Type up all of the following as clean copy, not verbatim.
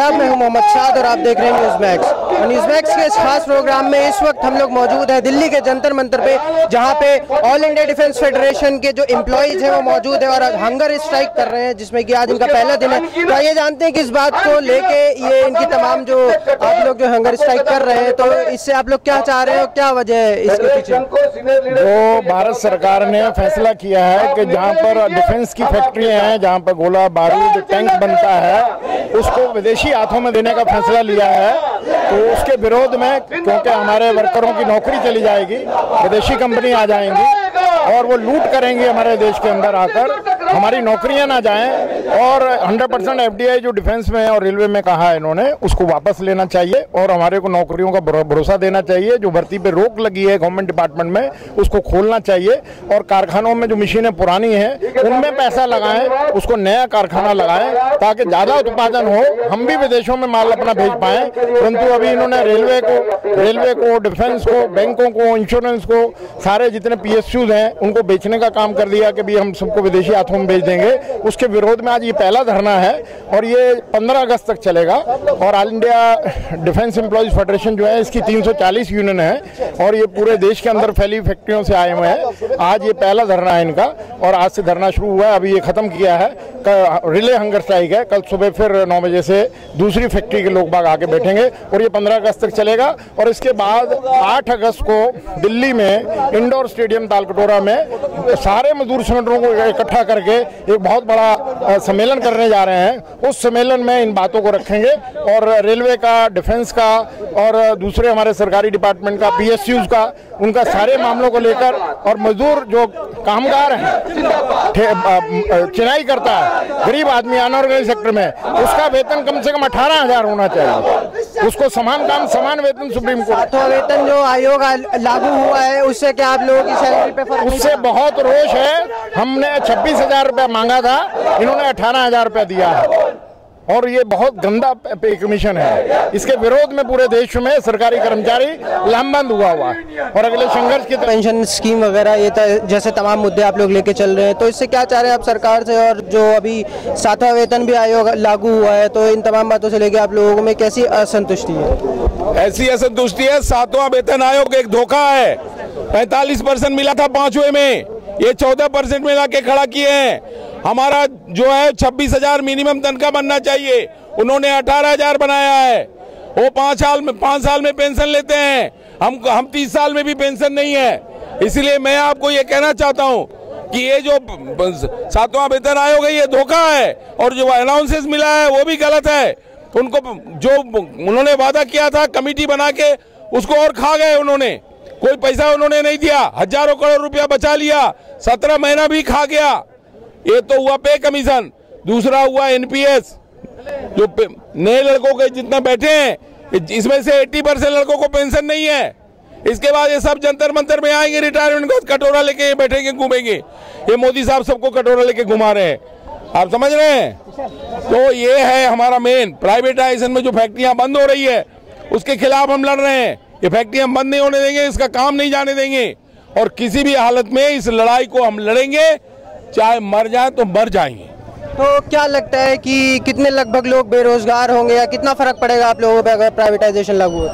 आदाब, मैं हूं मोहम्मद शाद और आप देख रहे हैं न्यूज़ मैक्स। और न्यूज़ मैक्स के इस खास प्रोग्राम में इस वक्त हम लोग मौजूद हैं दिल्ली के जंतर मंतर पे, जहां पे ऑल इंडिया डिफेंस फेडरेशन के जो एम्प्लॉइज हैं वो मौजूद है और हंगर स्ट्राइक कर रहे हैं, जिसमें कि आज इनका पहला दिन है। तो आइए जानते हैं कि इस बात को लेके ये इनकी तमाम जो आप लोग जो हंगर स्ट्राइक कर रहे हैं, तो इससे आप लोग क्या चाह रहे हो, क्या वजह है इसके पीछे? जो भारत सरकार ने फैसला किया है कि जहां पर डिफेंस की फैक्ट्रियां हैं, जहां पर गोला बारूद टैंक बनता है, उसको विदेशी हाथों में देने का फैसला लिया है। तो उसके विरोध में, क्योंकि हमारे वर्करों की नौकरी चली जाएगी, विदेशी कंपनी आ जाएंगी और वो लूट करेंगे हमारे देश के अंदर आकर, हमारी नौकरियां ना जाएं। और 100% एफडीआई जो डिफेंस में और रेलवे में कहा है इन्होंने, उसको वापस लेना चाहिए और हमारे को नौकरियों का भरोसा देना चाहिए। जो भर्ती पे रोक लगी है गवर्नमेंट डिपार्टमेंट में, उसको खोलना चाहिए और कारखानों में जो मशीनें पुरानी हैं उनमें पैसा लगाएं, उसको नया कारखाना लगाएं ताकि ज्यादा उत्पादन हो, हम भी विदेशों में माल अपना भेज पाएं। परंतु अभी इन्होंने रेलवे को, डिफेंस को, बैंकों को, इंश्योरेंस को, सारे जितने पीएसयूज हैं उनको बेचने का काम कर दिया कि भी हम सबको विदेशी हाथों में भेज देंगे। उसके विरोध में आज ये पहला धरना है और ये 15 अगस्त तक चलेगा। और all India defence employees federation जो है, इसकी 340 यूनियन है और ये पूरे देश के अंदर फैली फैक्ट्रियों से आए हुए हैं। आज ये पहला धरना है इनका और आज से धरना शुरू हुआ है, अभी ये खत्म किया है। रिले हंगर स्ट्राइक है, कल सुबह फिर 9 बजे से दूसरी फैक्ट्री के लोग बाग आके बैठेंगे और ये 15 अगस्त तक चलेगा। और इसके बाद 8 अगस्त को दिल्ली में इंडोर स्टेडियम तालकटोरा में सारे मजदूर संगठनों को इकट्ठा करके एक बहुत बड़ा सम्मेलन करने जा रहे हैं। उस सम्मेलन में इन बातों को रखेंगे और रेलवे का, डिफेंस का और दूसरे हमारे सरकारी डिपार्टमेंट का, पीएसयूज का, उनका सारे मामलों को लेकर, और मजदूर जो कामगार हैं, चिनाई करता है गरीब आदमी अनऑर्गेनाइज सेक्टर में, उसका वेतन कम से कम 18,000 होना चाहिए। उसको समान काम समान वेतन सुप्रीम कोर्ट। तो वेतन जो आयोग लागू हुआ है, उससे क्या आप लोगों की सैलरी पे फर्क? उससे बहुत रोष है। हमने 26,000 रुपया मांगा था, इन्होंने 18,000 रुपया दिया है और ये बहुत गंदा पे कमीशन है। इसके विरोध में पूरे देश में सरकारी कर्मचारी लामबंद हुआ है और अगले संघर्ष की पेंशन स्कीम वगैरह ये जैसे तमाम मुद्दे आप लोग लेके चल रहे हैं, तो इससे क्या चाह रहे हैं आप सरकार से? और जो अभी 7वां वेतन भी आयोग लागू हुआ है, तो इन तमाम बातों से लेके आप लोगों में कैसी असंतुष्टि है? ऐसी असंतुष्टि है, 7वां वेतन आयोग एक धोखा है। 45% मिला था 5वें में, ये 14% में लाके खड़ा किए हैं। हमारा जो है 26,000 मिनिमम तनख्वाह बनना चाहिए, उन्होंने 18,000 बनाया है। वो 5 साल में पेंशन लेते हैं, हम 30 साल में भी पेंशन नहीं है। इसलिए मैं आपको ये कहना चाहता हूँ कि ये जो 7वां वेतन आयोग है ये धोखा है और जो अनाउंसेस मिला है वो भी गलत है। उनको जो उन्होंने वादा किया था कमेटी बना के, उसको और खा गए उन्होंने। कोई पैसा उन्होंने नहीं दिया, हजारों करोड़ रुपया बचा लिया, 17 महीना भी खा गया। ये तो हुआ पे कमीशन। दूसरा हुआ एनपीएस, जो नए लड़कों के जितना बैठे हैं इसमें से 80% लड़कों को पेंशन नहीं है। इसके बाद ये सब जंतर मंतर में आएंगे, रिटायरमेंट का कटोरा लेके बैठेंगे, घूमेंगे। ये मोदी साहब सबको कटोरा लेके घुमा रहे हैं, आप समझ रहे हैं? तो ये है हमारा मेन। प्राइवेटाइजेशन में जो फैक्ट्रियां बंद हो रही है उसके खिलाफ हम लड़ रहे हैं। ये फैक्ट्रियां बंद नहीं होने देंगे, इसका काम नहीं जाने देंगे और किसी भी हालत में इस लड़ाई को हम लड़ेंगे, चाहे मर जाए तो मर जाएंगे। तो क्या लगता है कि कितने लगभग लोग बेरोजगार होंगे या कितना फर्क पड़ेगा आप लोगों पे अगर प्राइवेटाइजेशन लागू हो?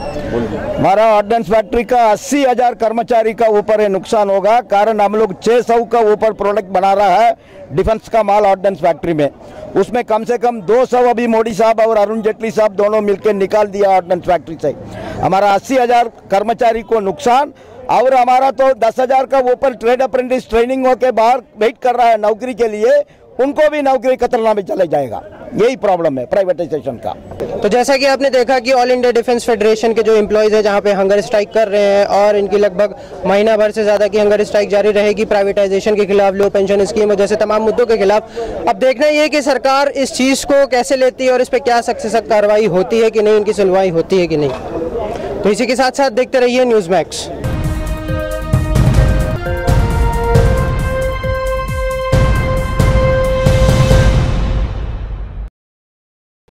हमारा ऑर्डिनेंस फैक्ट्री का 80,000 कर्मचारी का ऊपर ये नुकसान होगा, कारण हम लोग 600 का ऊपर प्रोडक्ट बना रहा है डिफेंस का माल ऑर्डिनेंस फैक्ट्री में। उसमें कम से कम 200 अभी मोदी साहब और अरुण जेटली साहब दोनों मिलकर निकाल दिया ऑर्डिनेंस फैक्ट्री से। हमारा 80,000 कर्मचारी को नुकसान और हमारा तो 10,000 का ऊपर ट्रेड अप्रेंटिस ट्रेनिंग होकर बाहर वेट कर रहा है नौकरी के लिए, उनको भी नौकरी खतरनाक में चले जाएगा। यही प्रॉब्लम है प्राइवेटाइजेशन का। तो जैसा कि आपने देखा कि ऑल इंडिया डिफेंस फेडरेशन के जो एम्प्लॉयज है जहां पे हंगर स्ट्राइक कर रहे हैं और इनकी लगभग महीना भर से ज़्यादा की हंगर स्ट्राइक जारी रहेगी प्राइवेटाइजेशन के खिलाफ, लो पेंशन स्कीम और जैसे तमाम मुद्दों के खिलाफ। अब देखना ये कि सरकार इस चीज़ को कैसे लेती है और इस पर क्या सख्त से सख्त कार्रवाई होती है कि नहीं, इनकी सुनवाई होती है कि नहीं। तो इसी के साथ साथ देखते रहिए न्यूज़ मैक्स।